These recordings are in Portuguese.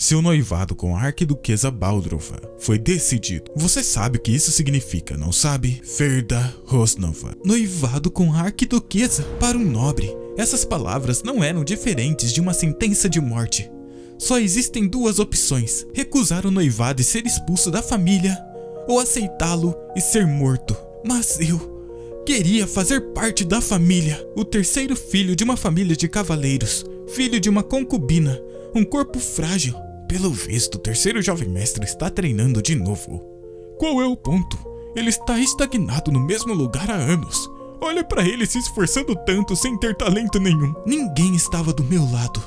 Seu noivado com a arquiduquesa Baldrova foi decidido. Você sabe o que isso significa, não sabe? Ferda Rosnova. Noivado com a arquiduquesa? Para um nobre, essas palavras não eram diferentes de uma sentença de morte. Só existem duas opções: recusar o noivado e ser expulso da família, ou aceitá-lo e ser morto. Mas eu queria fazer parte da família, o terceiro filho de uma família de cavaleiros, filho de uma concubina, um corpo frágil. Pelo visto, o terceiro jovem mestre está treinando de novo. Qual é o ponto? Ele está estagnado no mesmo lugar há anos. Olha pra ele se esforçando tanto sem ter talento nenhum. Ninguém estava do meu lado,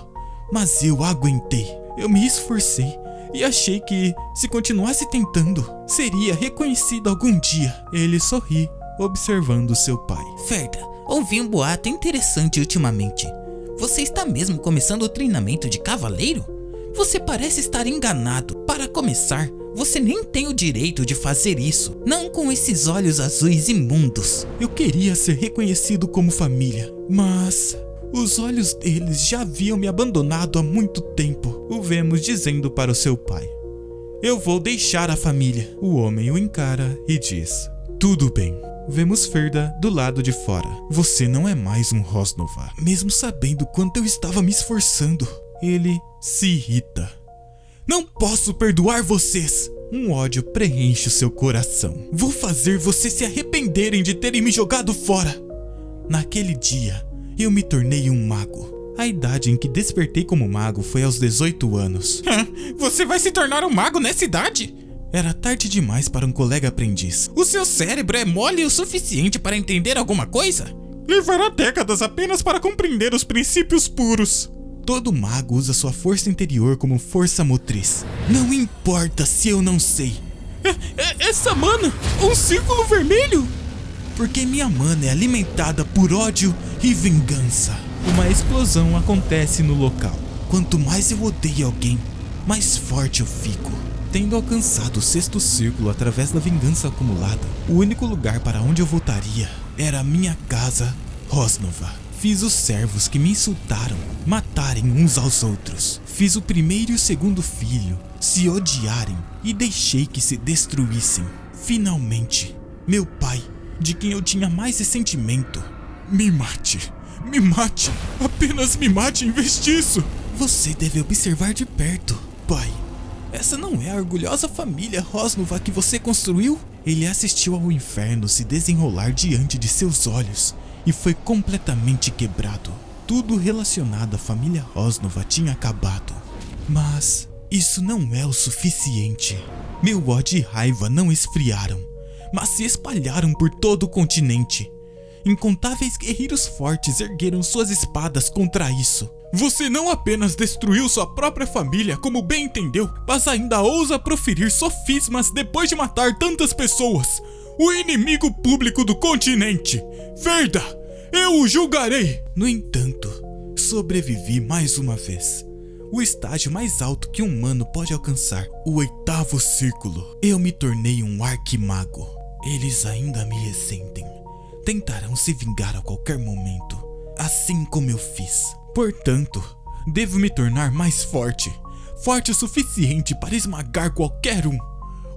mas eu aguentei. Eu me esforcei e achei que, se continuasse tentando, seria reconhecido algum dia. Ele sorri, observando seu pai. Ferda, ouvi um boato interessante ultimamente. Você está mesmo começando o treinamento de cavaleiro? Você parece estar enganado. Para começar, você nem tem o direito de fazer isso. Não com esses olhos azuis imundos. Eu queria ser reconhecido como família, mas os olhos deles já haviam me abandonado há muito tempo. O vemos dizendo para o seu pai. Eu vou deixar a família. O homem o encara e diz: tudo bem. Vemos Ferda do lado de fora. Você não é mais um Rosnova, mesmo sabendo quanto eu estava me esforçando. Ele se irrita. Não posso perdoar vocês. Um ódio preenche o seu coração. Vou fazer vocês se arrependerem de terem me jogado fora. Naquele dia, eu me tornei um mago. A idade em que despertei como mago foi aos 18 anos. Você vai se tornar um mago nessa idade? Era tarde demais para um colega aprendiz. O seu cérebro é mole o suficiente para entender alguma coisa? Levará décadas apenas para compreender os princípios puros. Todo mago usa sua força interior como força motriz. Não importa se eu não sei. Essa mana, um círculo vermelho? Porque minha mana é alimentada por ódio e vingança. Uma explosão acontece no local. Quanto mais eu odeio alguém, mais forte eu fico. Tendo alcançado o sexto círculo através da vingança acumulada, o único lugar para onde eu voltaria era a minha casa, Rosnova. Fiz os servos que me insultaram matarem uns aos outros. Fiz o primeiro e o segundo filho se odiarem e deixei que se destruíssem. Finalmente, meu pai, de quem eu tinha mais ressentimento, me mate, apenas me mate em vez disso. Você deve observar de perto, pai. Essa não é a orgulhosa família Rosnova que você construiu? Ele assistiu ao inferno se desenrolar diante de seus olhos e foi completamente quebrado. Tudo relacionado à família Rosnova tinha acabado. Mas isso não é o suficiente. Meu ódio e raiva não esfriaram, mas se espalharam por todo o continente. Incontáveis guerreiros fortes ergueram suas espadas contra isso. Você não apenas destruiu sua própria família como bem entendeu, mas ainda ousa proferir sofismas depois de matar tantas pessoas. O inimigo público do continente, Ferda, eu o julgarei. No entanto, sobrevivi mais uma vez. O estágio mais alto que um humano pode alcançar, o 8º círculo. Eu me tornei um arquimago. Eles ainda me ressentem. Tentarão se vingar a qualquer momento, assim como eu fiz. Portanto, devo me tornar mais forte. Forte o suficiente para esmagar qualquer um.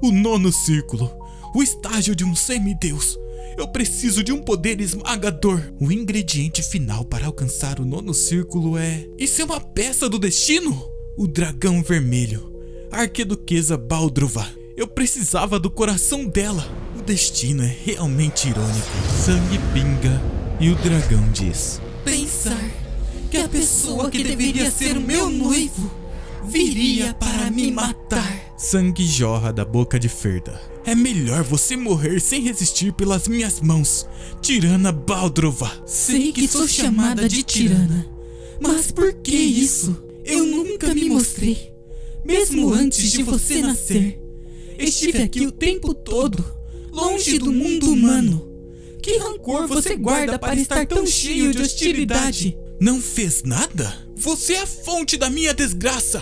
O 9º círculo, o estágio de um semideus. Eu preciso de um poder esmagador. O ingrediente final para alcançar o 9º círculo é... Isso é uma peça do destino? O dragão vermelho. A arquiduquesa Baldrova. Eu precisava do coração dela. O destino é realmente irônico. Sangue pinga e o dragão diz: Pensar que a pessoa que deveria ser o meu noivo viria para me matar. Sangue jorra da boca de Ferda. É melhor você morrer sem resistir pelas minhas mãos, tirana Baldrova. Sei que sou chamada de tirana, mas por que isso? Eu nunca me mostrei, mesmo antes de você nascer. Estive aqui o tempo todo, longe do mundo humano. Que rancor você guarda para estar tão cheio de hostilidade? Não fez nada? Você é a fonte da minha desgraça.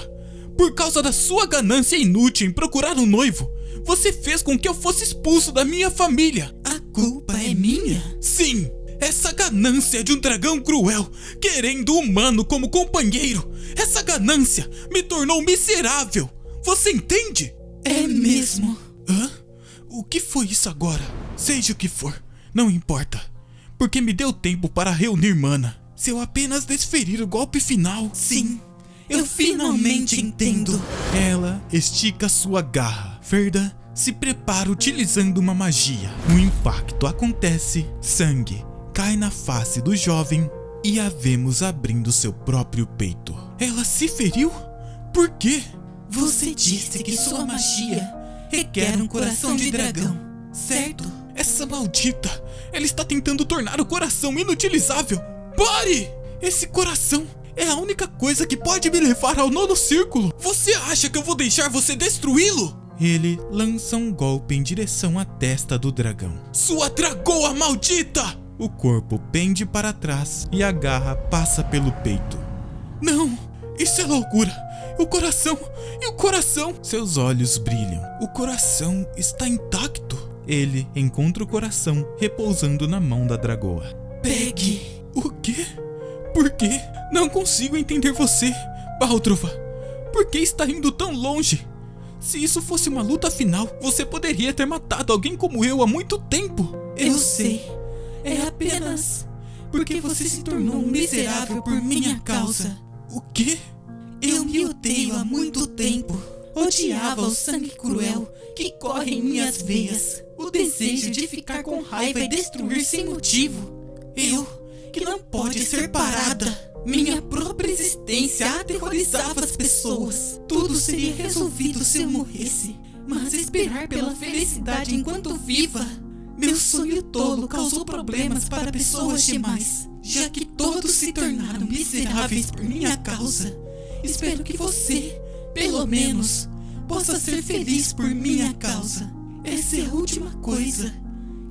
Por causa da sua ganância inútil em procurar um noivo, você fez com que eu fosse expulso da minha família. A culpa é minha? Sim, essa ganância é de um dragão cruel, querendo o humano como companheiro. Essa ganância me tornou miserável. Você entende? É mesmo. Hã? O que foi isso agora? Seja o que for, não importa. Porque me deu tempo para reunir mana. Se eu apenas desferir o golpe final... Sim, eu finalmente entendo. Ela estica sua garra. Ferda se prepara utilizando uma magia. O impacto acontece, sangue cai na face do jovem e a vemos abrindo seu próprio peito. Ela se feriu? Por quê? Você disse que sua magia requer um coração de dragão, certo? Essa maldita, ela está tentando tornar o coração inutilizável. Pare! Esse coração é a única coisa que pode me levar ao nono círculo. Você acha que eu vou deixar você destruí-lo? Ele lança um golpe em direção à testa do dragão. Sua dragoa maldita! O corpo pende para trás e a garra passa pelo peito. Não! Isso é loucura! O coração! E o coração? Seus olhos brilham. O coração está intacto. Ele encontra o coração repousando na mão da dragoa. Pegue! O quê? Por quê? Não consigo entender você, Baldrova. Por que está indo tão longe? Se isso fosse uma luta final, você poderia ter matado alguém como eu há muito tempo. Eu sei. É apenas porque você se tornou um miserável por minha causa. O quê? Eu me odeio há muito tempo. Odiava o sangue cruel que corre em minhas veias. O desejo de ficar com raiva e destruir sem motivo. Eu, que não pode ser parada. Minha própria existência aterrorizava as pessoas. Tudo seria resolvido se eu morresse. Mas esperar pela felicidade enquanto viva. Meu sonho tolo causou problemas para pessoas demais, já que todos se tornaram miseráveis por minha causa. Espero que você, pelo menos, possa ser feliz por minha causa. Essa é a última coisa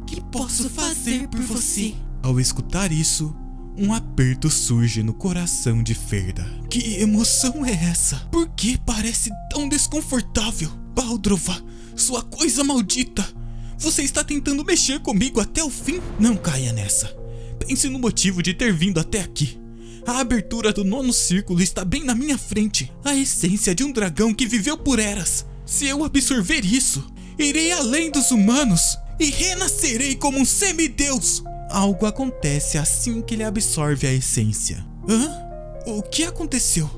que posso fazer por você. Ao escutar isso, um aperto surge no coração de Ferda. Que emoção é essa? Por que parece tão desconfortável? Baldrova, sua coisa maldita! Você está tentando mexer comigo até o fim? Não caia nessa. Pense no motivo de ter vindo até aqui. A abertura do nono círculo está bem na minha frente. A essência de um dragão que viveu por eras. Se eu absorver isso, irei além dos humanos e renascerei como um semideus. Algo acontece assim que ele absorve a essência. Hã? O que aconteceu?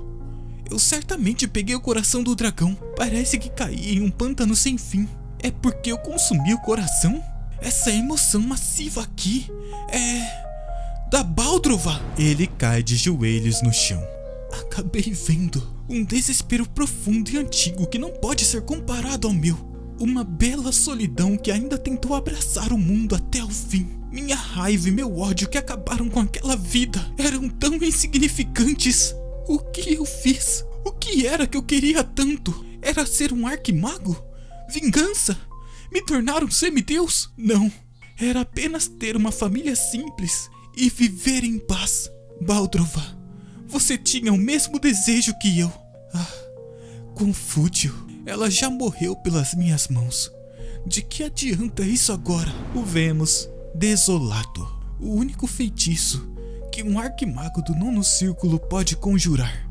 Eu certamente peguei o coração do dragão. Parece que caí em um pântano sem fim. É porque eu consumi o coração? Essa emoção massiva aqui é... da Baldrova. Ele cai de joelhos no chão. Acabei vendo um desespero profundo e antigo que não pode ser comparado ao meu. Uma bela solidão que ainda tentou abraçar o mundo até o fim. Minha raiva e meu ódio que acabaram com aquela vida eram tão insignificantes. O que eu fiz? O que era que eu queria tanto? Era ser um arquimago? Vingança? Me tornar um semideus? Não. Era apenas ter uma família simples e viver em paz. Baldrova, você tinha o mesmo desejo que eu. Ah, quão fútil. Ela já morreu pelas minhas mãos. De que adianta isso agora? O vemos desolado. O único feitiço que um arquimago do nono círculo pode conjurar.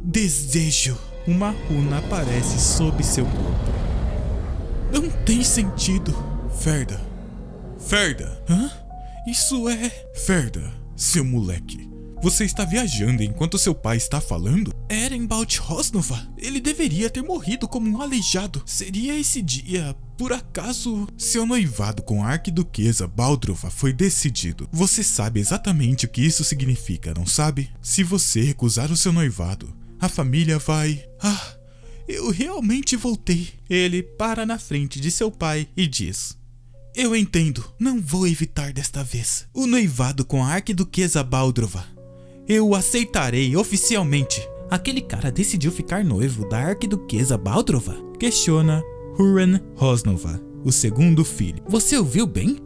Desejo. Uma runa aparece sob seu corpo. Não tem sentido. Ferda. Ferda. Hã? Isso é... Ferda, seu moleque. Você está viajando enquanto seu pai está falando? Erenbald Rosnova. Ele deveria ter morrido como um aleijado. Seria esse dia, por acaso, seu noivado com a arquiduquesa Baldrova foi decidido. Você sabe exatamente o que isso significa, não sabe? Se você recusar o seu noivado, a família vai... Ah, eu realmente voltei. Ele para na frente de seu pai e diz... Eu entendo, não vou evitar desta vez. O noivado com a arquiduquesa Baldrova. Eu o aceitarei oficialmente. Aquele cara decidiu ficar noivo da arquiduquesa Baldrova? Questiona Huren Rosnova, o segundo filho. Você ouviu bem?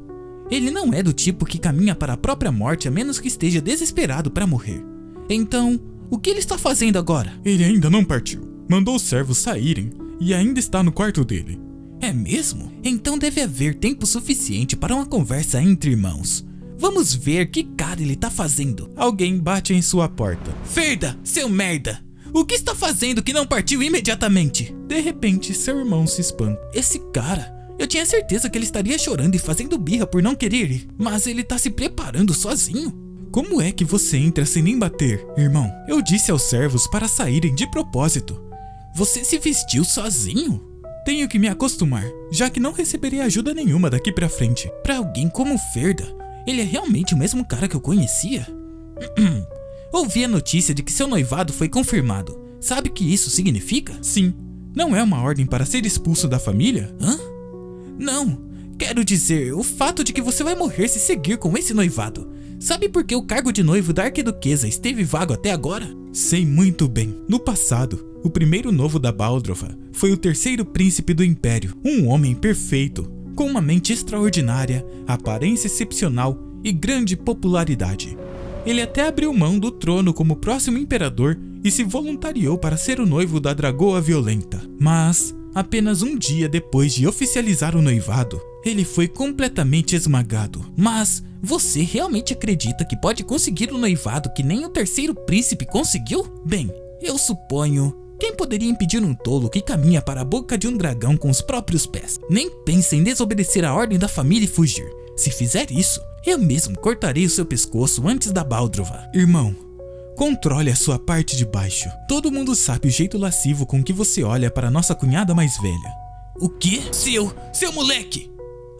Ele não é do tipo que caminha para a própria morte a menos que esteja desesperado para morrer. Então, o que ele está fazendo agora? Ele ainda não partiu. Mandou os servos saírem e ainda está no quarto dele. É mesmo? Então deve haver tempo suficiente para uma conversa entre irmãos. Vamos ver que cara ele tá fazendo. Alguém bate em sua porta. Ferda, seu merda! O que está fazendo que não partiu imediatamente? De repente, seu irmão se espanta. Esse cara, eu tinha certeza que ele estaria chorando e fazendo birra por não querer ir. Mas ele tá se preparando sozinho. Como é que você entra sem nem bater, irmão? Eu disse aos servos para saírem de propósito. Você se vestiu sozinho? Tenho que me acostumar, já que não receberei ajuda nenhuma daqui pra frente. Pra alguém como Ferda, ele é realmente o mesmo cara que eu conhecia? Ouvi a notícia de que seu noivado foi confirmado. Sabe o que isso significa? Sim. Não é uma ordem para ser expulso da família? Hã? Não. Quero dizer, o fato de que você vai morrer se seguir com esse noivado. Sabe por que o cargo de noivo da arquiduquesa esteve vago até agora? Sei muito bem. No passado, o primeiro novo da Baldrova foi o terceiro príncipe do Império. Um homem perfeito, com uma mente extraordinária, aparência excepcional e grande popularidade. Ele até abriu mão do trono como próximo imperador e se voluntariou para ser o noivo da Dragoa Violenta. Mas, apenas um dia depois de oficializar o noivado, ele foi completamente esmagado. Mas você realmente acredita que pode conseguir o noivado que nem o terceiro príncipe conseguiu? Bem, eu suponho... Quem poderia impedir um tolo que caminha para a boca de um dragão com os próprios pés? Nem pense em desobedecer a ordem da família e fugir. Se fizer isso, eu mesmo cortarei o seu pescoço antes da Baldrova. Irmão, controle a sua parte de baixo. Todo mundo sabe o jeito lascivo com que você olha para nossa cunhada mais velha. O quê? Seu moleque!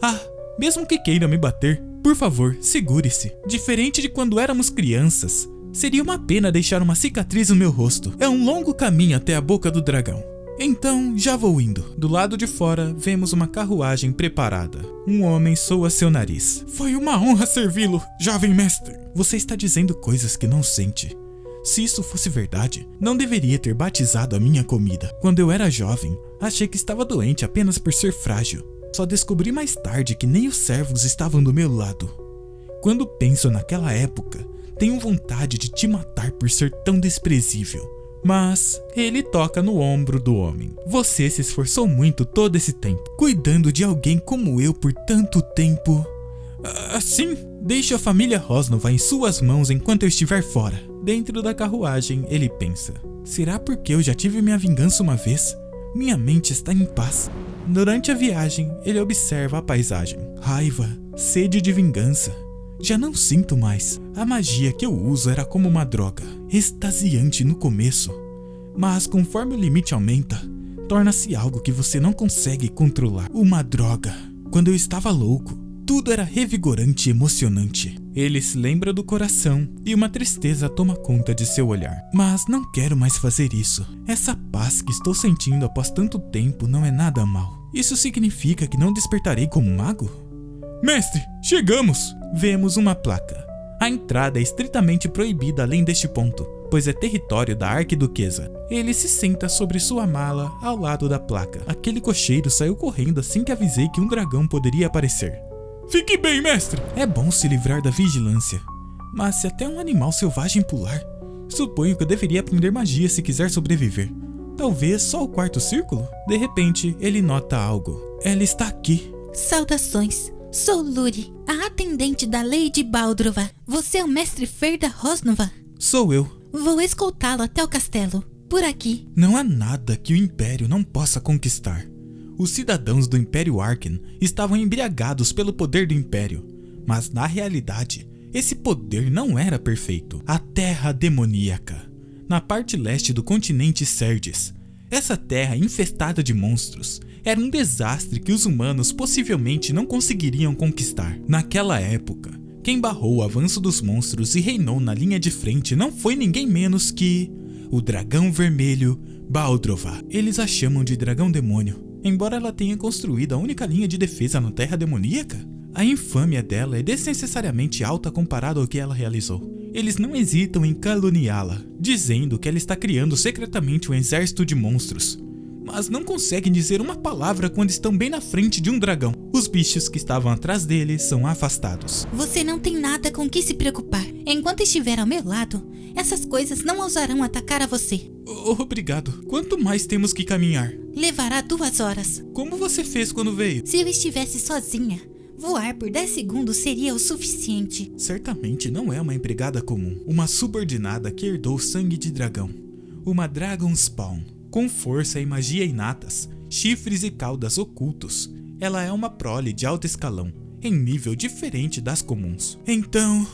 Ah, mesmo que queira me bater, por favor, segure-se. Diferente de quando éramos crianças, seria uma pena deixar uma cicatriz no meu rosto. É um longo caminho até a boca do dragão. Então, já vou indo. Do lado de fora, vemos uma carruagem preparada. Um homem soa seu nariz. Foi uma honra servi-lo, jovem mestre. Você está dizendo coisas que não sente. Se isso fosse verdade, não deveria ter batizado a minha comida. Quando eu era jovem, achei que estava doente apenas por ser frágil. Só descobri mais tarde que nem os servos estavam do meu lado. Quando penso naquela época, tenho vontade de te matar por ser tão desprezível. Mas ele toca no ombro do homem. Você se esforçou muito todo esse tempo, cuidando de alguém como eu por tanto tempo. Assim, deixe a família Rosnova em suas mãos enquanto eu estiver fora. Dentro da carruagem, ele pensa. Será porque eu já tive minha vingança uma vez? Minha mente está em paz. Durante a viagem, ele observa a paisagem. Raiva, sede de vingança. Já não sinto mais. A magia que eu uso era como uma droga, extasiante no começo, mas conforme o limite aumenta, torna-se algo que você não consegue controlar. Uma droga. Quando eu estava louco, tudo era revigorante e emocionante. Ele se lembra do coração e uma tristeza toma conta de seu olhar. Mas não quero mais fazer isso. Essa paz que estou sentindo após tanto tempo não é nada mal. Isso significa que não despertarei como mago? Mestre, chegamos! Vemos uma placa. A entrada é estritamente proibida além deste ponto, pois é território da arquiduquesa. Ele se senta sobre sua mala ao lado da placa. Aquele cocheiro saiu correndo assim que avisei que um dragão poderia aparecer. Fique bem, mestre! É bom se livrar da vigilância. Mas se até um animal selvagem pular, suponho que eu deveria aprender magia se quiser sobreviver. Talvez só o quarto círculo? De repente, ele nota algo. Ela está aqui. Saudações. Sou Luri, a atendente da Lady Baldrova. Você é o mestre Ferda Rosnova? Sou eu. Vou escoltá-lo até o castelo. Por aqui. Não há nada que o Império não possa conquistar. Os cidadãos do Império Arken estavam embriagados pelo poder do Império. Mas na realidade, esse poder não era perfeito. A Terra Demoníaca, na parte leste do continente Serdes. Essa terra infestada de monstros era um desastre que os humanos possivelmente não conseguiriam conquistar. Naquela época, quem barrou o avanço dos monstros e reinou na linha de frente não foi ninguém menos que o Dragão Vermelho Baldrova. Eles a chamam de Dragão Demônio, embora ela tenha construído a única linha de defesa na Terra Demoníaca. A infâmia dela é desnecessariamente alta comparado ao que ela realizou. Eles não hesitam em caluniá-la, dizendo que ela está criando secretamente um exército de monstros. Mas não conseguem dizer uma palavra quando estão bem na frente de um dragão. Os bichos que estavam atrás dele são afastados. Você não tem nada com que se preocupar. Enquanto estiver ao meu lado, essas coisas não ousarão atacar a você. Obrigado. Quanto mais temos que caminhar? Levará 2 horas. Como você fez quando veio? Se eu estivesse sozinha, Voar por 10 segundos seria o suficiente. Certamente não é uma empregada comum, uma subordinada que herdou sangue de dragão. Uma Dragon Spawn, com força e magia inatas, chifres e caudas ocultos. Ela é uma prole de alto escalão, em nível diferente das comuns. Então,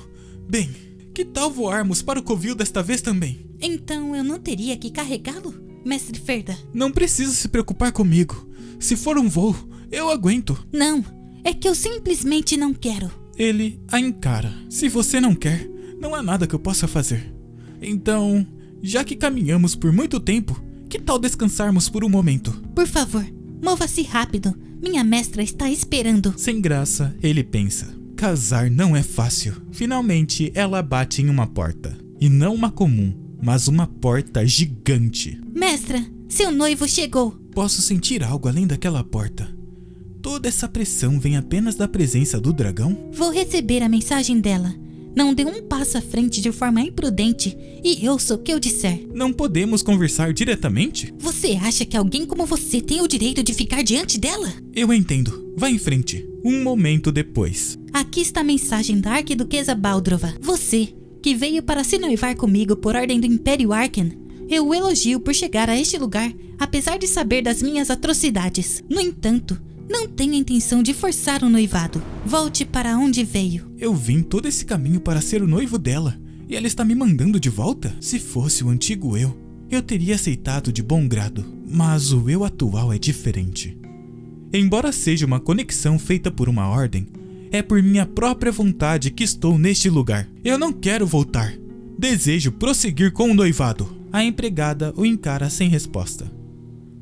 bem, que tal voarmos para o covil desta vez também? Então eu não teria que carregá-lo, Mestre Ferda? Não precisa se preocupar comigo. Se for um voo, eu aguento. Não, é que eu simplesmente não quero. Ele a encara. Se você não quer, não há nada que eu possa fazer. Então, já que caminhamos por muito tempo, que tal descansarmos por um momento? Por favor, mova-se rápido. Minha mestra está esperando. Sem graça, ele pensa. Casar não é fácil. Finalmente, ela bate em uma porta. E não uma comum, mas uma porta gigante. Mestra, seu noivo chegou. Posso sentir algo além daquela porta. Toda essa pressão vem apenas da presença do dragão? Vou receber a mensagem dela. Não dê um passo à frente de forma imprudente e ouça o que eu disser. Não podemos conversar diretamente? Você acha que alguém como você tem o direito de ficar diante dela? Eu entendo. Vá em frente. Um momento depois. Aqui está a mensagem da Arquiduquesa Baldrova. Você, que veio para se noivar comigo por ordem do Império Arcan, eu o elogio por chegar a este lugar, apesar de saber das minhas atrocidades. No entanto, não tenho a intenção de forçar o noivado. Volte para onde veio. Eu vim todo esse caminho para ser o noivo dela, e ela está me mandando de volta? Se fosse o antigo eu teria aceitado de bom grado, mas o eu atual é diferente. Embora seja uma conexão feita por uma ordem, é por minha própria vontade que estou neste lugar. Eu não quero voltar. Desejo prosseguir com o noivado. A empregada o encara sem resposta.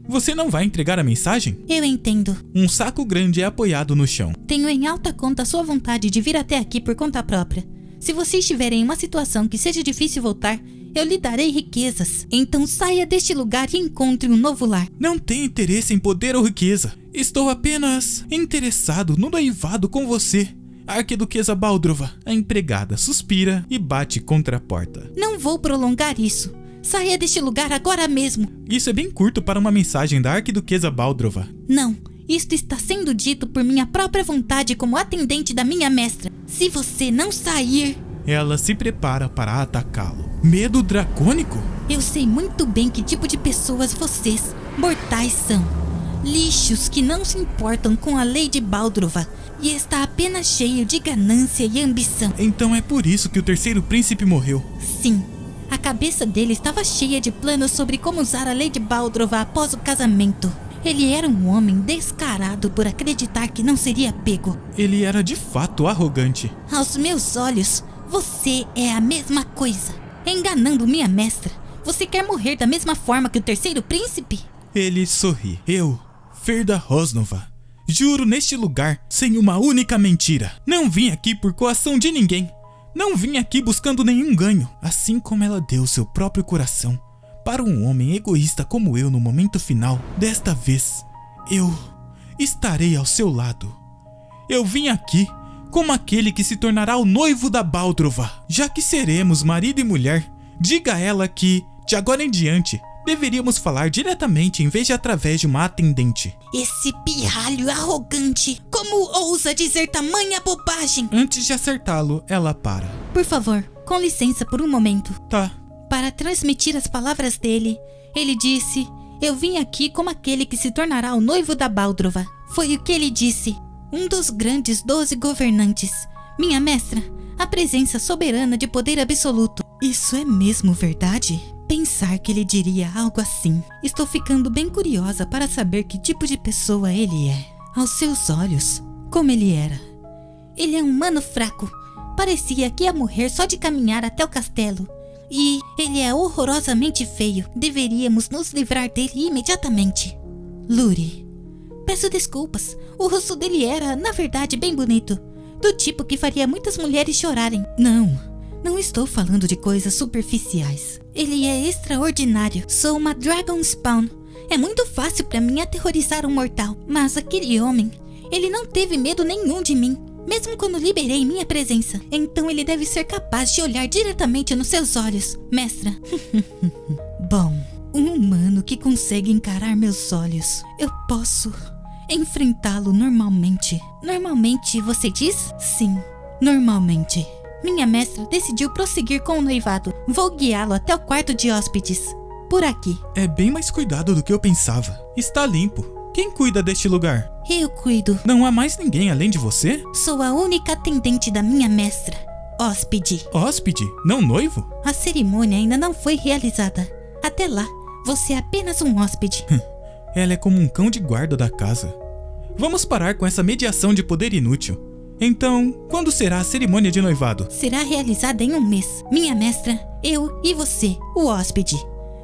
Você não vai entregar a mensagem? Eu entendo. Um saco grande é apoiado no chão. Tenho em alta conta a sua vontade de vir até aqui por conta própria. Se você estiver em uma situação que seja difícil voltar, eu lhe darei riquezas. Então saia deste lugar e encontre um novo lar. Não tenho interesse em poder ou riqueza. Estou apenas interessado no noivado com você, Arquiduquesa Baldrova. A empregada suspira e bate contra a porta. Não vou prolongar isso. Saia deste lugar agora mesmo. Isso é bem curto para uma mensagem da Arquiduquesa Baldrova. Não, isto está sendo dito por minha própria vontade como atendente da minha mestra. Se você não sair... Ela se prepara para atacá-lo. Medo dracônico? Eu sei muito bem que tipo de pessoas vocês, mortais, são. Lixos que não se importam com a lei de Baldrova e está apenas cheio de ganância e ambição. Então é por isso que o terceiro príncipe morreu. Sim. A cabeça dele estava cheia de planos sobre como usar a lei de Baldrova após o casamento. Ele era um homem descarado por acreditar que não seria pego. Ele era de fato arrogante. Aos meus olhos, você é a mesma coisa. Enganando minha mestra, você quer morrer da mesma forma que o terceiro príncipe? Ele sorri. Eu, Ferda Rosnova, juro neste lugar sem uma única mentira. Não vim aqui por coação de ninguém. Não vim aqui buscando nenhum ganho, assim como ela deu seu próprio coração para um homem egoísta como eu no momento final. Desta vez, eu estarei ao seu lado. Eu vim aqui como aquele que se tornará o noivo da Baldrova. Já que seremos marido e mulher, diga a ela que, de agora em diante, deveríamos falar diretamente em vez de através de uma atendente. Esse pirralho arrogante! Como ousa dizer tamanha bobagem? Antes de acertá-lo, ela para. Por favor, com licença por um momento. Tá. Para transmitir as palavras dele, ele disse: eu vim aqui como aquele que se tornará o noivo da Baldrova. Foi o que ele disse. Um dos grandes 12 governantes. Minha mestra, a presença soberana de poder absoluto. Isso é mesmo verdade? Pensar que ele diria algo assim. Estou ficando bem curiosa para saber que tipo de pessoa ele é. Aos seus olhos, como ele era. Ele é um humano fraco. Parecia que ia morrer só de caminhar até o castelo. E ele é horrorosamente feio. Deveríamos nos livrar dele imediatamente. Luri, peço desculpas. O rosto dele era, na verdade, bem bonito. Do tipo que faria muitas mulheres chorarem. Não estou falando de coisas superficiais. Ele é extraordinário. Sou uma Dragon Spawn. É muito fácil para mim aterrorizar um mortal. Mas aquele homem, ele não teve medo nenhum de mim, mesmo quando liberei minha presença. Então ele deve ser capaz de olhar diretamente nos seus olhos, mestra. Bom, um humano que consegue encarar meus olhos. enfrentá-lo normalmente. Normalmente, você diz? Sim, normalmente. Minha mestra decidiu prosseguir com o noivado. Vou guiá-lo até o quarto de hóspedes. Por aqui. É bem mais cuidado do que eu pensava. Está limpo. Quem cuida deste lugar? Eu cuido. Não há mais ninguém além de você? Sou a única atendente da minha mestra. Hóspede. Hóspede? Não noivo? A cerimônia ainda não foi realizada. Até lá, você é apenas um hóspede. Ela é como um cão de guarda da casa. Vamos parar com essa mediação de poder inútil. Então, quando será a cerimônia de noivado? Será realizada em um mês. Minha mestra, eu e você, o hóspede.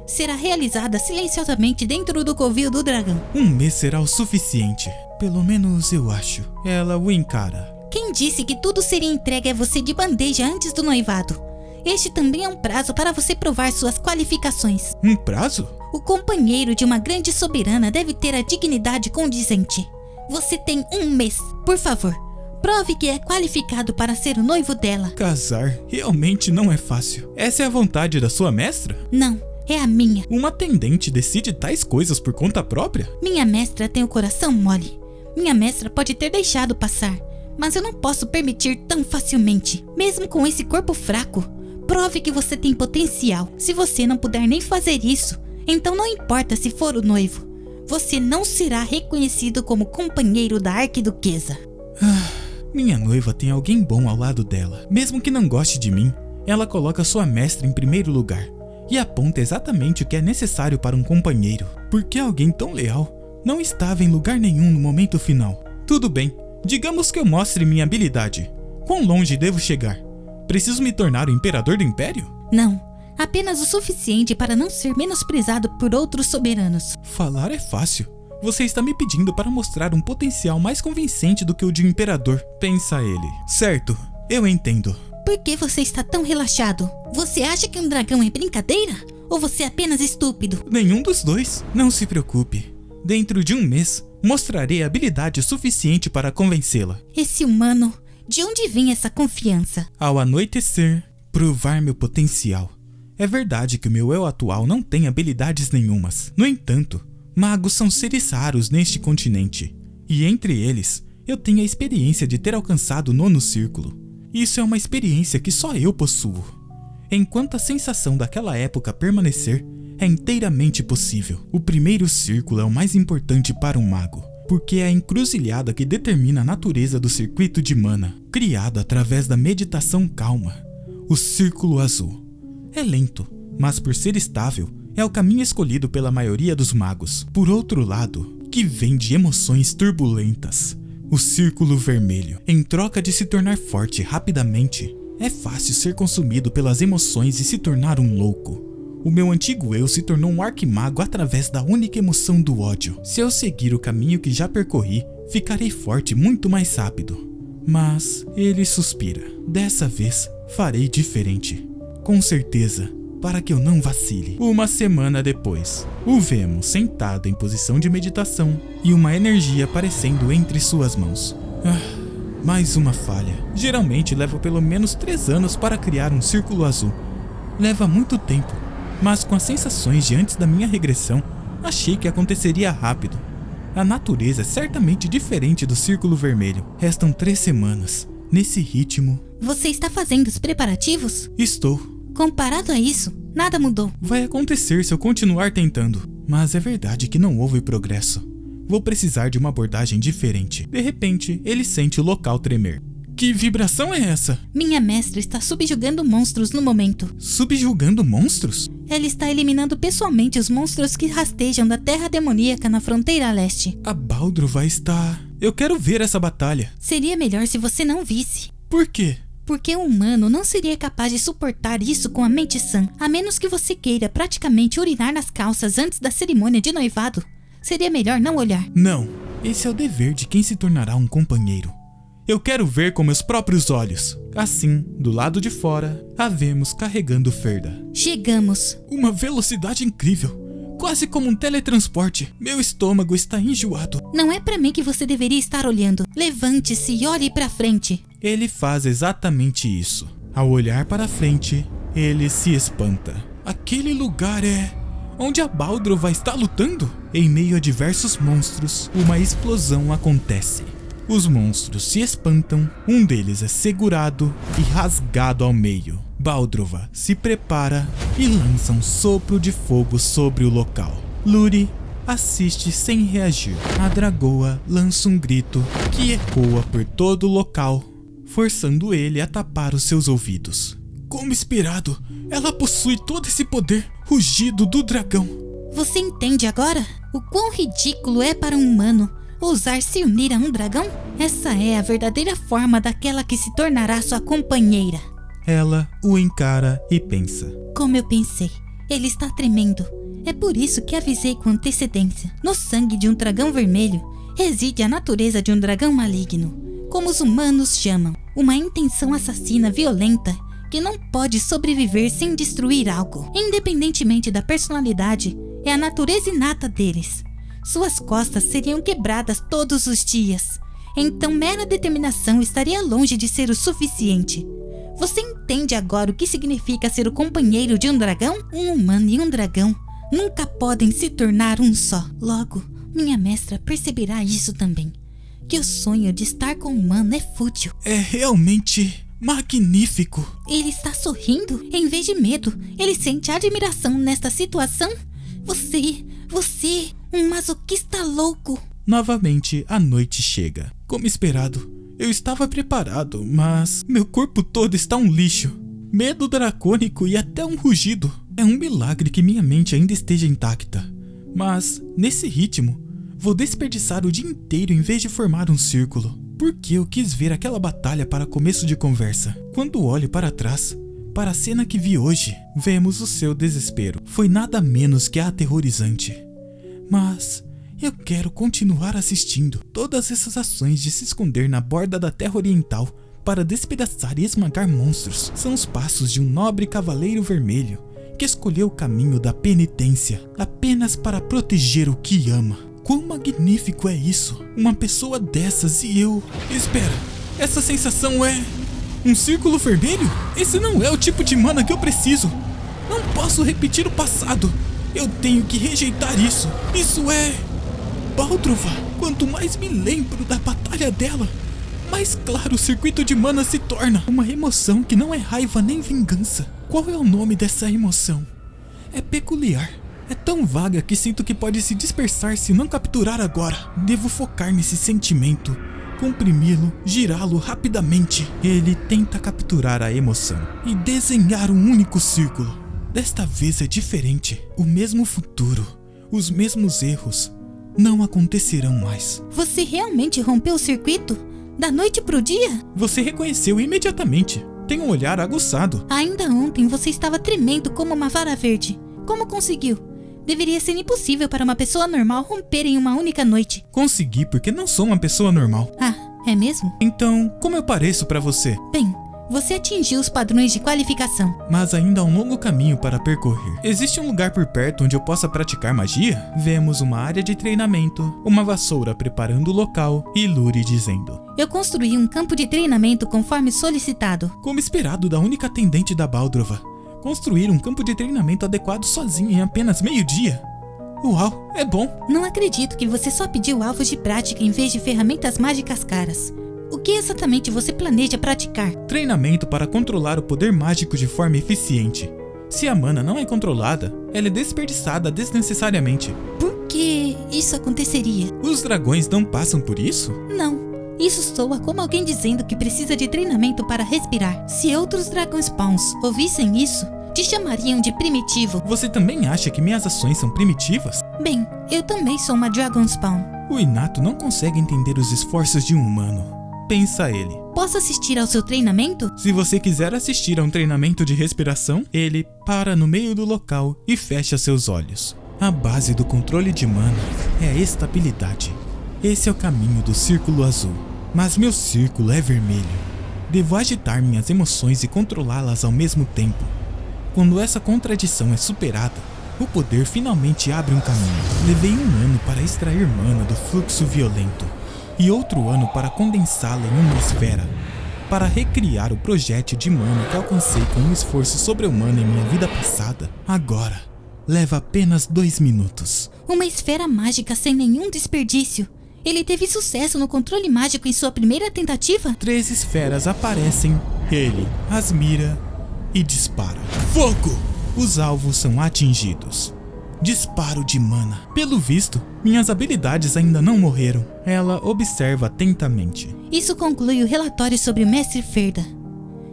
Será realizada silenciosamente dentro do covil do dragão. Um mês será o suficiente. Pelo menos eu acho. Ela o encara. Quem disse que tudo seria entregue a você de bandeja antes do noivado? Este também é um prazo para você provar suas qualificações. Um prazo? O companheiro de uma grande soberana deve ter a dignidade condizente. Você tem um mês. Por favor, prove que é qualificado para ser o noivo dela. Casar realmente não é fácil. Essa é a vontade da sua mestra? Não, é a minha. Uma atendente decide tais coisas por conta própria? Minha mestra tem o coração mole. Minha mestra pode ter deixado passar, mas eu não posso permitir tão facilmente. Mesmo com esse corpo fraco, prove que você tem potencial. Se você não puder nem fazer isso, então não importa se for o noivo. Você não será reconhecido como companheiro da arquiduquesa. Minha noiva tem alguém bom ao lado dela. Mesmo que não goste de mim, ela coloca sua mestra em primeiro lugar e aponta exatamente o que é necessário para um companheiro. Porque alguém tão leal não estava em lugar nenhum no momento final. Tudo bem, digamos que eu mostre minha habilidade. Quão longe devo chegar? Preciso me tornar o imperador do império? Não, apenas o suficiente para não ser menosprezado por outros soberanos. Falar é fácil. Você está me pedindo para mostrar um potencial mais convincente do que o de um imperador, pensa ele. Certo, eu entendo. Por que você está tão relaxado? Você acha que um dragão é brincadeira? Ou você é apenas estúpido? Nenhum dos dois. Não se preocupe. Dentro de um mês, mostrarei habilidade suficiente para convencê-la. Esse humano, de onde vem essa confiança? Ao anoitecer, provar meu potencial. É verdade que o meu eu atual não tem habilidades nenhumas. No entanto, magos são seres raros neste continente. E entre eles, eu tenho a experiência de ter alcançado o 9º círculo. Isso é uma experiência que só eu possuo. Enquanto a sensação daquela época permanecer, é inteiramente possível. O 1º círculo é o mais importante para um mago, porque é a encruzilhada que determina a natureza do circuito de mana, criado através da meditação calma. O Círculo Azul. É lento, mas por ser estável, é o caminho escolhido pela maioria dos magos. Por outro lado, que vem de emoções turbulentas. O Círculo Vermelho. Em troca de se tornar forte rapidamente, é fácil ser consumido pelas emoções e se tornar um louco. O meu antigo eu se tornou um arquimago através da única emoção do ódio. Se eu seguir o caminho que já percorri, ficarei forte muito mais rápido. Mas ele suspira. Dessa vez, farei diferente. Com certeza, para que eu não vacile. Uma semana depois, o vemos sentado em posição de meditação e uma energia aparecendo entre suas mãos. Mais uma falha. Geralmente leva pelo menos 3 anos para criar um círculo azul. Leva muito tempo, mas com as sensações de antes da minha regressão, achei que aconteceria rápido. A natureza é certamente diferente do círculo vermelho. Restam 3 semanas. Nesse ritmo... Você está fazendo os preparativos? Estou. Comparado a isso, nada mudou. Vai acontecer se eu continuar tentando. Mas é verdade que não houve progresso. Vou precisar de uma abordagem diferente. De repente, ele sente o local tremer. Que vibração é essa? Minha mestra está subjugando monstros no momento. Subjugando monstros? Ela está eliminando pessoalmente os monstros que rastejam da terra demoníaca na fronteira leste. A Baldro vai estar... Eu quero ver essa batalha. Seria melhor se você não visse. Por quê? Porque um humano não seria capaz de suportar isso com a mente sã, a menos que você queira praticamente urinar nas calças antes da cerimônia de noivado. Seria melhor não olhar. Não, esse é o dever de quem se tornará um companheiro. Eu quero ver com meus próprios olhos. Assim, do lado de fora, a vemos carregando Ferda. Chegamos. Uma velocidade incrível. Quase como um teletransporte. Meu estômago está enjoado. Não é pra mim que você deveria estar olhando. Levante-se e olhe pra frente. Ele faz exatamente isso. Ao olhar para frente, ele se espanta. Aquele lugar é... onde a Baldrova está lutando? Em meio a diversos monstros, uma explosão acontece. Os monstros se espantam, um deles é segurado e rasgado ao meio. Baldrova se prepara e lança um sopro de fogo sobre o local. Luri assiste sem reagir. A dragoa lança um grito que ecoa por todo o local, forçando ele a tapar os seus ouvidos. Como esperado, ela possui todo esse poder, rugido do dragão. Você entende agora o quão ridículo é para um humano ousar se unir a um dragão? Essa é a verdadeira forma daquela que se tornará sua companheira. Ela o encara e pensa. Como eu pensei, ele está tremendo. É por isso que avisei com antecedência. No sangue de um dragão vermelho reside a natureza de um dragão maligno, como os humanos chamam. Uma intenção assassina violenta que não pode sobreviver sem destruir algo. Independentemente da personalidade, é a natureza inata deles. Suas costas seriam quebradas todos os dias. Então mera determinação estaria longe de ser o suficiente. Você entende agora o que significa ser o companheiro de um dragão? Um humano e um dragão nunca podem se tornar um só. Logo, minha mestra perceberá isso também. Que o sonho de estar com um humano é fútil. É realmente magnífico. Ele está sorrindo em vez de medo. Ele sente admiração nesta situação. Você, um masoquista louco. Novamente a noite chega. Como esperado, eu estava preparado, mas meu corpo todo está um lixo. Medo dracônico e até um rugido. É um milagre que minha mente ainda esteja intacta. Mas, nesse ritmo, vou desperdiçar o dia inteiro em vez de formar um círculo. Porque eu quis ver aquela batalha para começo de conversa. Quando olho para trás, para a cena que vi hoje, vemos o seu desespero. Foi nada menos que aterrorizante. Mas eu quero continuar assistindo. Todas essas ações de se esconder na borda da Terra Oriental para despedaçar e esmagar monstros são os passos de um nobre cavaleiro vermelho que escolheu o caminho da penitência apenas para proteger o que ama. Quão magnífico é isso? Uma pessoa dessas e eu... Espera, essa sensação é... um círculo vermelho? Esse não é o tipo de mana que eu preciso. Não posso repetir o passado. Eu tenho que rejeitar isso. Isso é... Baldrova. Quanto mais me lembro da batalha dela, mais claro o circuito de mana se torna. Uma emoção que não é raiva nem vingança. Qual é o nome dessa emoção? É peculiar. É tão vaga que sinto que pode se dispersar se não capturar agora. Devo focar nesse sentimento, comprimi-lo, girá-lo rapidamente. Ele tenta capturar a emoção e desenhar um único círculo. Desta vez é diferente. O mesmo futuro, os mesmos erros não acontecerão mais. Você realmente rompeu o circuito? Da noite pro dia? Você reconheceu imediatamente. Tem um olhar aguçado. Ainda ontem você estava tremendo como uma vara verde. Como conseguiu? Deveria ser impossível para uma pessoa normal romper em uma única noite. Consegui porque não sou uma pessoa normal. Ah, é mesmo? Então, como eu pareço pra você? Bem, você atingiu os padrões de qualificação. Mas ainda há um longo caminho para percorrer. Existe um lugar por perto onde eu possa praticar magia? Vemos uma área de treinamento, uma vassoura preparando o local e Luri dizendo: Eu construí um campo de treinamento conforme solicitado. Como esperado da única atendente da Baldrova. Construir um campo de treinamento adequado sozinho em apenas meio-dia? Uau, é bom. Não acredito que você só pediu alvos de prática em vez de ferramentas mágicas caras. O que exatamente você planeja praticar? Treinamento para controlar o poder mágico de forma eficiente. Se a mana não é controlada, ela é desperdiçada desnecessariamente. Por que isso aconteceria? Os dragões não passam por isso? Não. Isso soa como alguém dizendo que precisa de treinamento para respirar. Se outros Dragon Spawns ouvissem isso, te chamariam de primitivo. Você também acha que minhas ações são primitivas? Bem, eu também sou uma Dragon Spawn. O Inato não consegue entender os esforços de um humano. Pensa ele. Posso assistir ao seu treinamento? Se você quiser assistir a um treinamento de respiração, ele para no meio do local e fecha seus olhos. A base do controle de mana é a estabilidade. Esse é o caminho do círculo azul. Mas meu círculo é vermelho. Devo agitar minhas emoções e controlá-las ao mesmo tempo. Quando essa contradição é superada, o poder finalmente abre um caminho. Levei 1 ano para extrair mana do fluxo violento e outro ano para condensá-la em uma esfera, para recriar o projétil de mana que alcancei com um esforço sobre-humano em minha vida passada. Agora, leva apenas 2 minutos. Uma esfera mágica sem nenhum desperdício. Ele teve sucesso no controle mágico em sua primeira tentativa? 3 esferas aparecem, ele as mira e dispara. Fogo! Os alvos são atingidos. Disparo de mana. Pelo visto, minhas habilidades ainda não morreram. Ela observa atentamente. Isso conclui o relatório sobre o Mestre Ferda.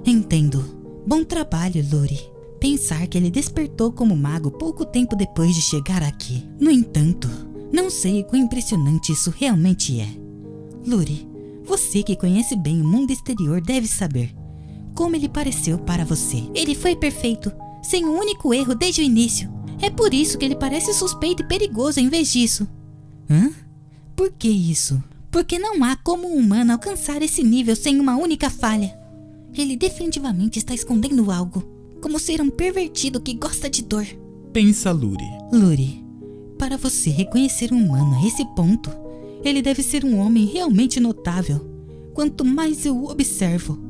Entendo. Bom trabalho, Luri. Pensar que ele despertou como mago pouco tempo depois de chegar aqui. No entanto, não sei o quão impressionante isso realmente é. Luri, você que conhece bem o mundo exterior deve saber como ele pareceu para você. Ele foi perfeito, sem um único erro desde o início. É por isso que ele parece suspeito e perigoso em vez disso. Hã? Por que isso? Porque não há como um humano alcançar esse nível sem uma única falha. Ele definitivamente está escondendo algo, como ser um pervertido que gosta de dor. Pensa Luri. Luri, para você reconhecer um humano a esse ponto, ele deve ser um homem realmente notável. Quanto mais eu o observo.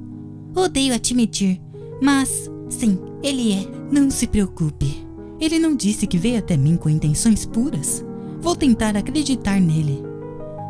Odeio admitir, mas sim, ele é. Não se preocupe. Ele não disse que veio até mim com intenções puras. Vou tentar acreditar nele.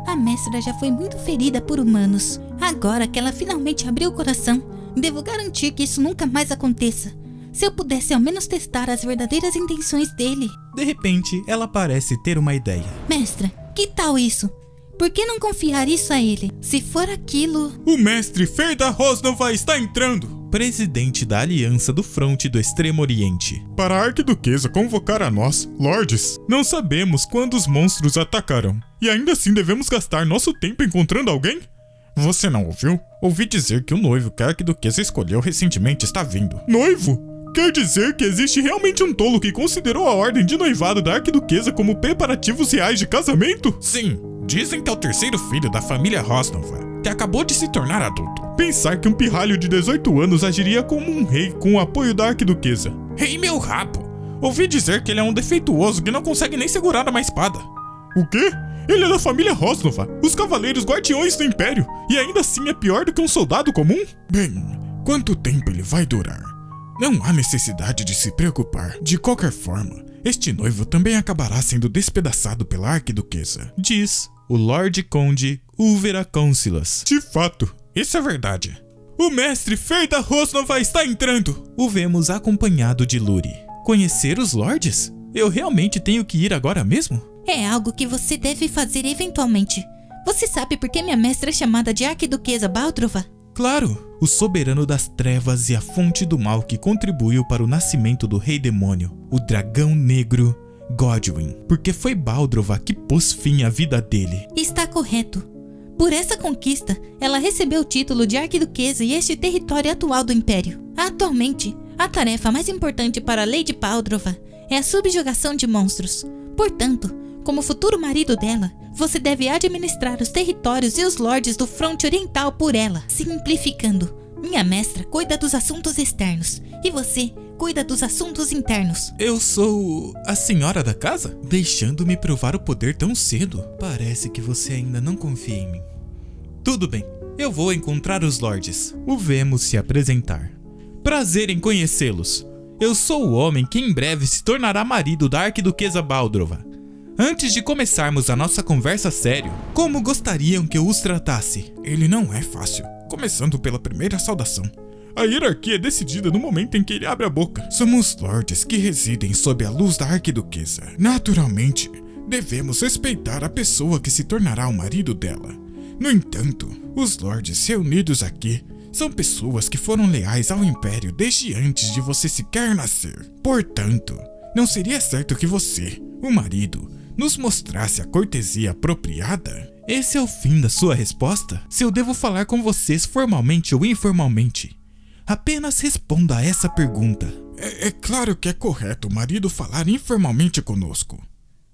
A mestra já foi muito ferida por humanos. Agora que ela finalmente abriu o coração, devo garantir que isso nunca mais aconteça. Se eu pudesse ao menos testar as verdadeiras intenções dele. De repente, ela parece ter uma ideia. Mestra, que tal isso? Por que não confiar isso a ele? Se for aquilo... O mestre Ferda Rosnova está entrando! Presidente da Aliança do Fronte do Extremo Oriente. Para a Arquiduquesa convocar a nós, Lordes, não sabemos quando os monstros atacarão. E ainda assim devemos gastar nosso tempo encontrando alguém? Você não ouviu? Ouvi dizer que o noivo que a Arquiduquesa escolheu recentemente está vindo. Noivo? Quer dizer que existe realmente um tolo que considerou a ordem de noivado da Arquiduquesa como preparativos reais de casamento? Sim, dizem que é o terceiro filho da família Rosnova, que acabou de se tornar adulto. Pensar que um pirralho de 18 anos agiria como um rei com o apoio da Arquiduquesa. Rei meu rabo! Ouvi dizer que ele é um defeituoso que não consegue nem segurar uma espada. O quê? Ele é da família Rosnova, os cavaleiros guardiões do Império, e ainda assim é pior do que um soldado comum? Bem, quanto tempo ele vai durar? Não há necessidade de se preocupar. De qualquer forma, este noivo também acabará sendo despedaçado pela Arquiduquesa, diz o Lorde Conde Ulvera Councilas. De fato, isso é verdade. O mestre Ferda Rosnova está entrando! O vemos acompanhado de Luri. Conhecer os lordes? Eu realmente tenho que ir agora mesmo? É algo que você deve fazer eventualmente. Você sabe por que minha mestra é chamada de Arquiduquesa Baldrova? Claro, o soberano das trevas e a fonte do mal que contribuiu para o nascimento do Rei Demônio, o dragão negro Godwyn, porque foi Baldrova que pôs fim à vida dele. Está correto. Por essa conquista, ela recebeu o título de Arquiduquesa e este território atual do Império. Atualmente, a tarefa mais importante para Lady Baldrova é a subjugação de monstros. Portanto, como futuro marido dela, você deve administrar os territórios e os lordes do fronte oriental por ela. Simplificando, minha mestra cuida dos assuntos externos e você cuida dos assuntos internos. Eu sou a senhora da casa? Deixando-me provar o poder tão cedo. Parece que você ainda não confia em mim. Tudo bem, eu vou encontrar os lordes. O vemos se apresentar. Prazer em conhecê-los. Eu sou o homem que em breve se tornará marido da Arquiduquesa Baldrova. Antes de começarmos a nossa conversa sério, como gostariam que eu os tratasse? Ele não é fácil, começando pela primeira saudação. A hierarquia é decidida no momento em que ele abre a boca. Somos lordes que residem sob a luz da Arquiduquesa. Naturalmente, devemos respeitar a pessoa que se tornará o marido dela. No entanto, os lordes reunidos aqui são pessoas que foram leais ao Império desde antes de você sequer nascer. Portanto, não seria certo que você, o marido, nos mostrasse a cortesia apropriada? Esse é o fim da sua resposta? Se eu devo falar com vocês formalmente ou informalmente? Apenas responda a essa pergunta. É claro que é correto o marido falar informalmente conosco.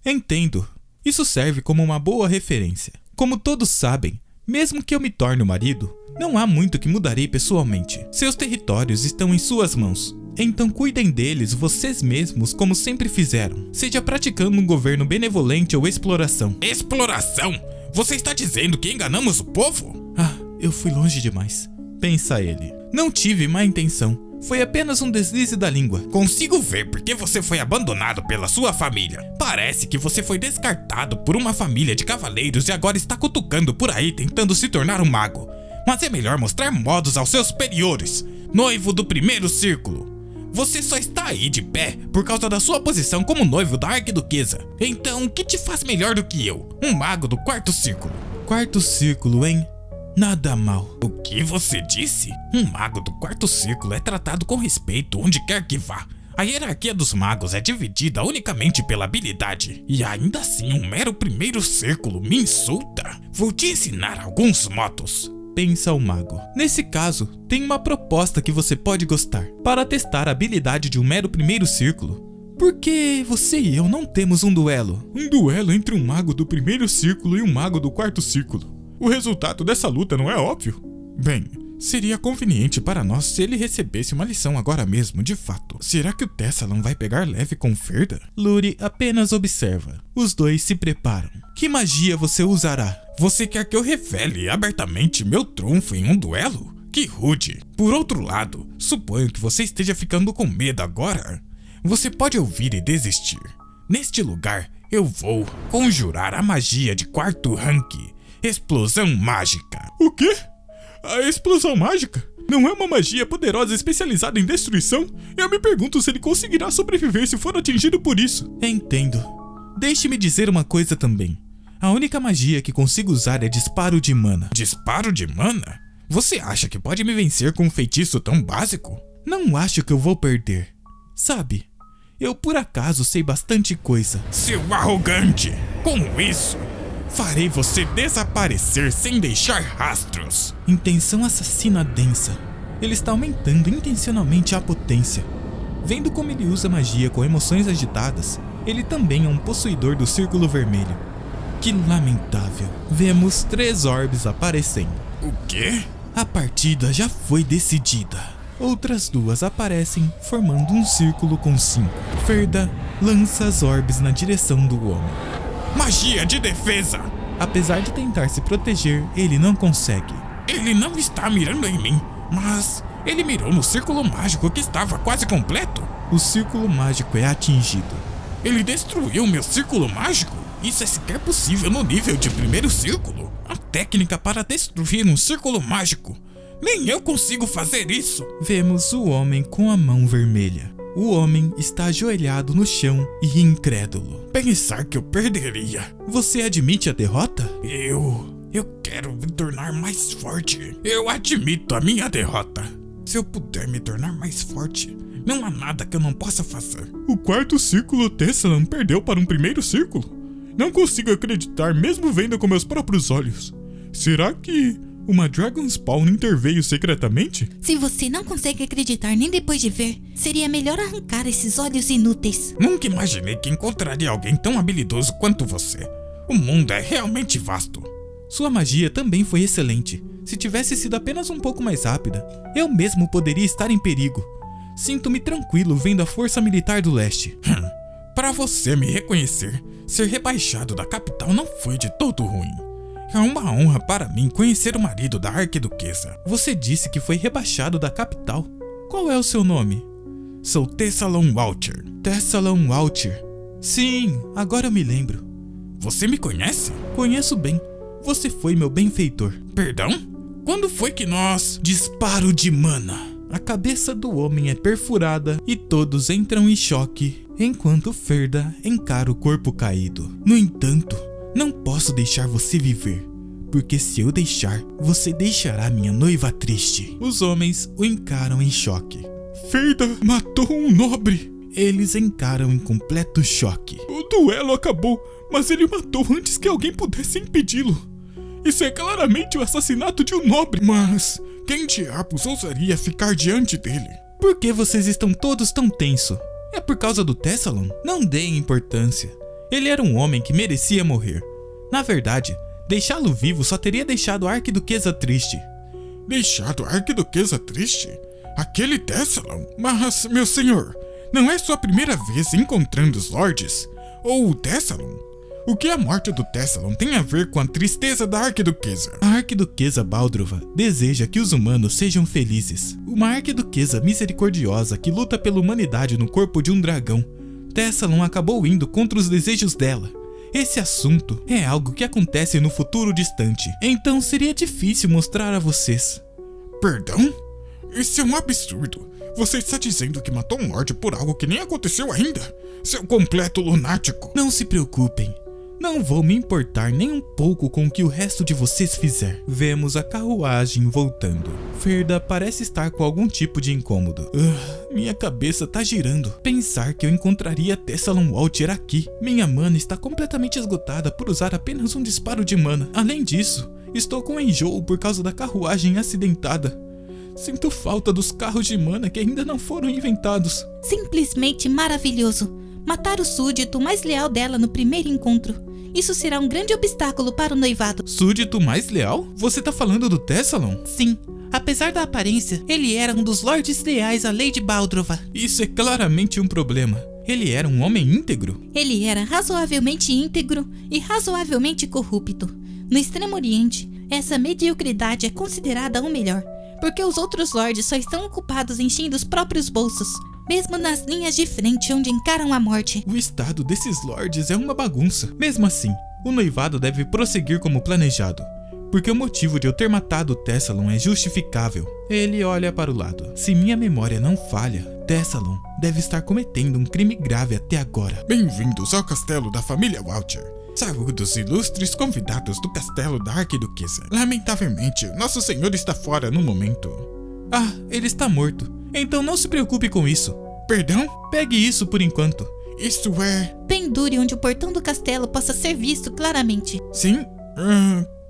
Entendo. Isso serve como uma boa referência. Como todos sabem, mesmo que eu me torne o marido, não há muito que mudarei pessoalmente. Seus territórios estão em suas mãos. Então cuidem deles vocês mesmos como sempre fizeram. Seja praticando um governo benevolente ou exploração. Exploração? Você está dizendo que enganamos o povo? Ah, eu fui longe demais. Pensa ele. Não tive má intenção, Foi apenas um deslize da língua. Consigo ver porque você foi abandonado pela sua família. Parece que você foi descartado por uma família de cavaleiros e agora está cutucando por aí tentando se tornar um mago. Mas é melhor mostrar modos aos seus superiores. Noivo do primeiro círculo. Você só está aí de pé por causa da sua posição como noivo da arquiduquesa. Então, o que te faz melhor do que eu, um mago do quarto círculo? Quarto círculo, hein? Nada mal. O que você disse? Um mago do quarto círculo é tratado com respeito onde quer que vá. A hierarquia dos magos é dividida unicamente pela habilidade. E ainda assim um mero primeiro círculo me insulta? Vou te ensinar alguns modos. Pensa o mago. Nesse caso, tem uma proposta que você pode gostar. Para testar a habilidade de um mero primeiro círculo. Por que você e eu não temos um duelo? Um duelo entre um mago do primeiro círculo e um mago do quarto círculo. O resultado dessa luta não é óbvio? Bem, seria conveniente para nós se ele recebesse uma lição agora mesmo, de fato. Será que o Tessalon vai pegar leve com Ferda? Luri apenas observa. Os dois se preparam. Que magia você usará? Você quer que eu revele abertamente meu trunfo em um duelo? Que rude. Por outro lado, suponho que você esteja ficando com medo agora. Você pode ouvir e desistir. Neste lugar, eu vou conjurar a magia de quarto rank. Explosão mágica. O quê? A explosão mágica? Não é uma magia poderosa especializada em destruição? Eu me pergunto se ele conseguirá sobreviver se for atingido por isso. Entendo. Deixe-me dizer uma coisa também. A única magia que consigo usar é disparo de mana. Disparo de mana? Você acha que pode me vencer com um feitiço tão básico? Não acho que eu vou perder. Sabe, eu por acaso sei bastante coisa. Seu arrogante! Com isso, farei você desaparecer sem deixar rastros. Intenção assassina densa. Ele está aumentando intencionalmente a potência. Vendo como ele usa magia com emoções agitadas, ele também é um possuidor do círculo vermelho. Que lamentável. Vemos 3 orbes aparecendo. O quê? A partida já foi decidida. Outras 2 aparecem, formando um círculo com 5. Ferda lança as orbes na direção do homem. Magia de defesa! Apesar de tentar se proteger, ele não consegue. Ele não está mirando em mim, mas ele mirou no círculo mágico que estava quase completo. O círculo mágico é atingido. Ele destruiu meu círculo mágico? Isso é sequer possível no nível de primeiro círculo. A técnica para destruir um círculo mágico. Nem eu consigo fazer isso. Vemos o homem com a mão vermelha. O homem está ajoelhado no chão e incrédulo. Pensar que eu perderia. Você admite a derrota? Eu quero me tornar mais forte. Eu admito a minha derrota. Se eu puder me tornar mais forte, não há nada que eu não possa fazer. O quarto círculo Tessalon perdeu para um primeiro círculo? Não consigo acreditar mesmo vendo com meus próprios olhos. Será que uma Dragon Spawn interveio secretamente? Se você não consegue acreditar nem depois de ver, seria melhor arrancar esses olhos inúteis. Nunca imaginei que encontraria alguém tão habilidoso quanto você. O mundo é realmente vasto. Sua magia também foi excelente. Se tivesse sido apenas um pouco mais rápida, eu mesmo poderia estar em perigo. Sinto-me tranquilo vendo a força militar do leste. Para você me reconhecer, ser rebaixado da capital não foi de todo ruim. É uma honra para mim conhecer o marido da arquiduquesa. Você disse que foi rebaixado da capital. Qual é o seu nome? Sou Tessalon Walcher. Tessalon Walcher. Sim, agora eu me lembro. Você me conhece? Conheço bem. Você foi meu benfeitor. Perdão? Quando foi que nós... Disparo de mana. A cabeça do homem é perfurada e todos entram em choque, enquanto Ferda encara o corpo caído. No entanto, não posso deixar você viver, porque se eu deixar, você deixará minha noiva triste. Os homens o encaram em choque. Ferda matou um nobre. Eles encaram em completo choque. O duelo acabou, mas ele matou antes que alguém pudesse impedi-lo. Isso é claramente o assassinato de um nobre. Mas quem diabos ousaria ficar diante dele? Por que vocês estão todos tão tensos? É por causa do Tessalon? Não deem importância. Ele era um homem que merecia morrer. Na verdade, deixá-lo vivo só teria deixado a arquiduquesa triste. Deixado a arquiduquesa triste? Aquele Tessalon? Mas, meu senhor, não é sua primeira vez encontrando os lords? Ou o Tessalon? O que a morte do Tessalon tem a ver com a tristeza da Arquiduquesa? A Arquiduquesa Baldrova deseja que os humanos sejam felizes. Uma Arquiduquesa misericordiosa que luta pela humanidade no corpo de um dragão. Tessalon acabou indo contra os desejos dela. Esse assunto é algo que acontece no futuro distante, então seria difícil mostrar a vocês. Perdão? Isso é um absurdo. Você está dizendo que matou um Lorde por algo que nem aconteceu ainda? Seu completo lunático. Não se preocupem. Não vou me importar nem um pouco com o que o resto de vocês fizer. Vemos a carruagem voltando. Ferda parece estar com algum tipo de incômodo. Minha cabeça tá girando. Pensar que eu encontraria Tessalon Walter aqui. Minha mana está completamente esgotada por usar apenas um disparo de mana. Além disso, estou com enjoo por causa da carruagem acidentada. Sinto falta dos carros de mana que ainda não foram inventados. Simplesmente maravilhoso. Matar o súdito mais leal dela no primeiro encontro. Isso será um grande obstáculo para o noivado. Súdito mais leal? Você tá falando do Tessalon? Sim. Apesar da aparência, ele era um dos lordes leais à Lady Baldrova. Isso é claramente um problema. Ele era um homem íntegro? Ele era razoavelmente íntegro e razoavelmente corrupto. No Extremo Oriente, essa mediocridade é considerada o melhor, porque os outros lordes só estão ocupados enchendo os próprios bolsos, mesmo nas linhas de frente onde encaram a morte. O estado desses lordes é uma bagunça. Mesmo assim, o noivado deve prosseguir como planejado, porque o motivo de eu ter matado Tessalon é justificável. Ele olha para o lado. Se minha memória não falha, Tessalon deve estar cometendo um crime grave até agora. Bem-vindos ao castelo da família Walter. Saúdos ilustres convidados do castelo da Arquiduquesa. Lamentavelmente, nosso senhor está fora no momento. Ah, ele está morto. Então não se preocupe com isso. Perdão? Pegue isso por enquanto. Isso é... Pendure onde o portão do castelo possa ser visto claramente. Sim?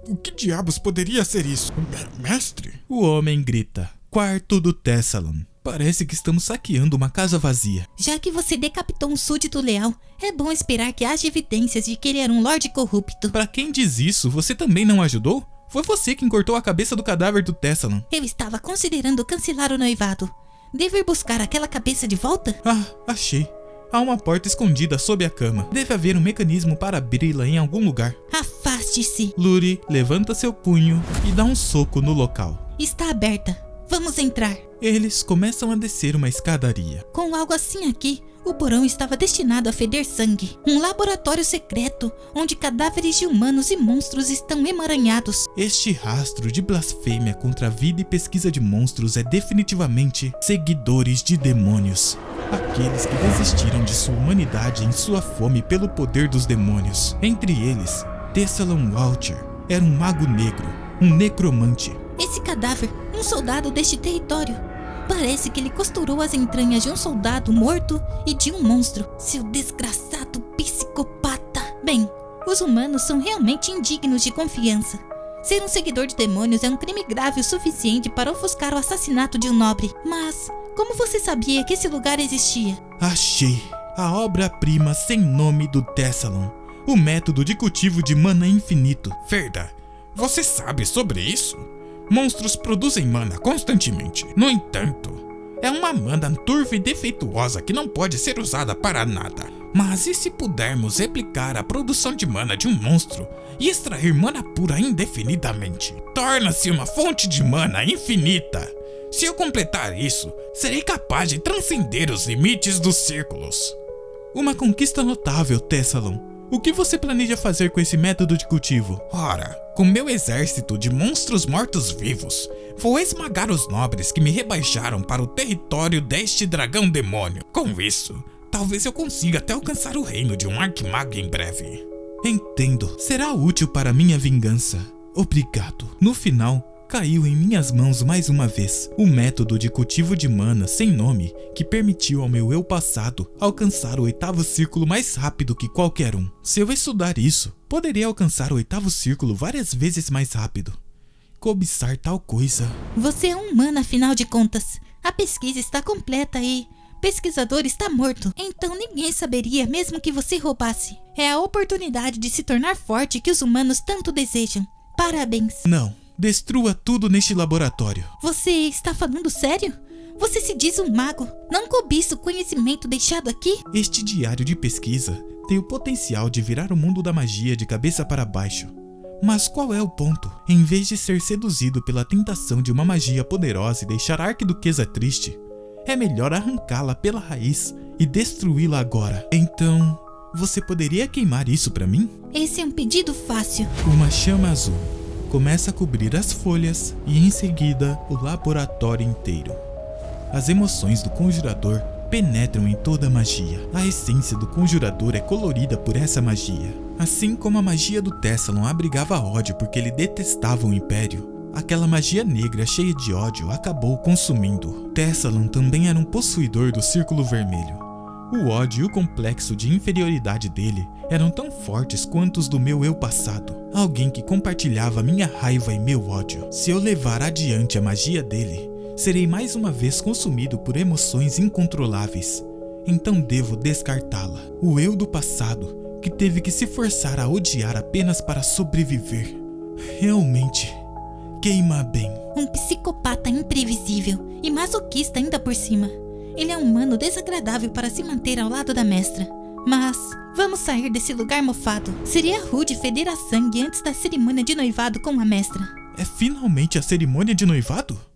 O que diabos poderia ser isso? Mestre? O homem grita. Quarto do Tessalon. Parece que estamos saqueando uma casa vazia. Já que você decapitou um súdito leal, é bom esperar que haja evidências de que ele era um lorde corrupto. Pra quem diz isso, você também não ajudou? Foi você quem cortou a cabeça do cadáver do Tessalon. Eu estava considerando cancelar o noivado. Devo ir buscar aquela cabeça de volta? Ah, achei. Há uma porta escondida sob a cama. Deve haver um mecanismo para abri-la em algum lugar. Afaste-se. Luri levanta seu punho e dá um soco no local. Está aberta. Vamos entrar. Eles começam a descer uma escadaria. Com algo assim aqui, o porão estava destinado a feder sangue. Um laboratório secreto, onde cadáveres de humanos e monstros estão emaranhados. Este rastro de blasfêmia contra a vida e pesquisa de monstros é definitivamente seguidores de demônios. Aqueles que desistiram de sua humanidade em sua fome pelo poder dos demônios. Entre eles, Tessalon Walter era um mago negro, um necromante. Esse cadáver, um soldado deste território. Parece que ele costurou as entranhas de um soldado morto e de um monstro. Seu desgraçado psicopata. Bem, os humanos são realmente indignos de confiança. Ser um seguidor de demônios é um crime grave o suficiente para ofuscar o assassinato de um nobre. Mas, como você sabia que esse lugar existia? Achei a obra-prima sem nome do Tessalon. O método de cultivo de mana infinito. Ferda, você sabe sobre isso? Monstros produzem mana constantemente. No entanto, é uma mana turva e defeituosa que não pode ser usada para nada. Mas e se pudermos replicar a produção de mana de um monstro e extrair mana pura indefinidamente? Torna-se uma fonte de mana infinita. Se eu completar isso, serei capaz de transcender os limites dos círculos. Uma conquista notável, Tessalon. O que você planeja fazer com esse método de cultivo? Ora, com meu exército de monstros mortos-vivos, vou esmagar os nobres que me rebaixaram para o território deste dragão demônio. Com isso, talvez eu consiga até alcançar o reino de um arquimago em breve. Entendo. Será útil para minha vingança. Obrigado. No final, caiu em minhas mãos mais uma vez o método de cultivo de mana sem nome que permitiu ao meu eu passado alcançar o 8º círculo mais rápido que qualquer um. Se eu estudar isso, poderia alcançar o 8º círculo várias vezes mais rápido. Cobiçar tal coisa. Você é um humano, afinal de contas. A pesquisa está completa e... pesquisador está morto. Então ninguém saberia mesmo que você roubasse. É a oportunidade de se tornar forte que os humanos tanto desejam. Parabéns. Não. Destrua tudo neste laboratório. Você está falando sério? Você se diz um mago. Não cobiça o conhecimento deixado aqui? Este diário de pesquisa tem o potencial de virar o mundo da magia de cabeça para baixo. Mas qual é o ponto? Em vez de ser seduzido pela tentação de uma magia poderosa e deixar a arquiduquesa triste, é melhor arrancá-la pela raiz e destruí-la agora. Então, você poderia queimar isso pra mim? Esse é um pedido fácil. Uma chama azul começa a cobrir as folhas e em seguida o laboratório inteiro. As emoções do conjurador penetram em toda a magia. A essência do conjurador é colorida por essa magia. Assim como a magia do Tessalon abrigava ódio porque ele detestava o Império, aquela magia negra cheia de ódio acabou consumindo. Tessalon também era um possuidor do Círculo Vermelho. O ódio e o complexo de inferioridade dele eram tão fortes quanto os do meu eu passado. Alguém que compartilhava minha raiva e meu ódio. Se eu levar adiante a magia dele, serei mais uma vez consumido por emoções incontroláveis. Então devo descartá-la. O eu do passado, que teve que se forçar a odiar apenas para sobreviver, realmente queima bem. Um psicopata imprevisível e masoquista ainda por cima. Ele é um humano desagradável para se manter ao lado da mestra. Mas vamos sair desse lugar mofado. Seria rude feder a sangue antes da cerimônia de noivado com a mestra. É finalmente a cerimônia de noivado?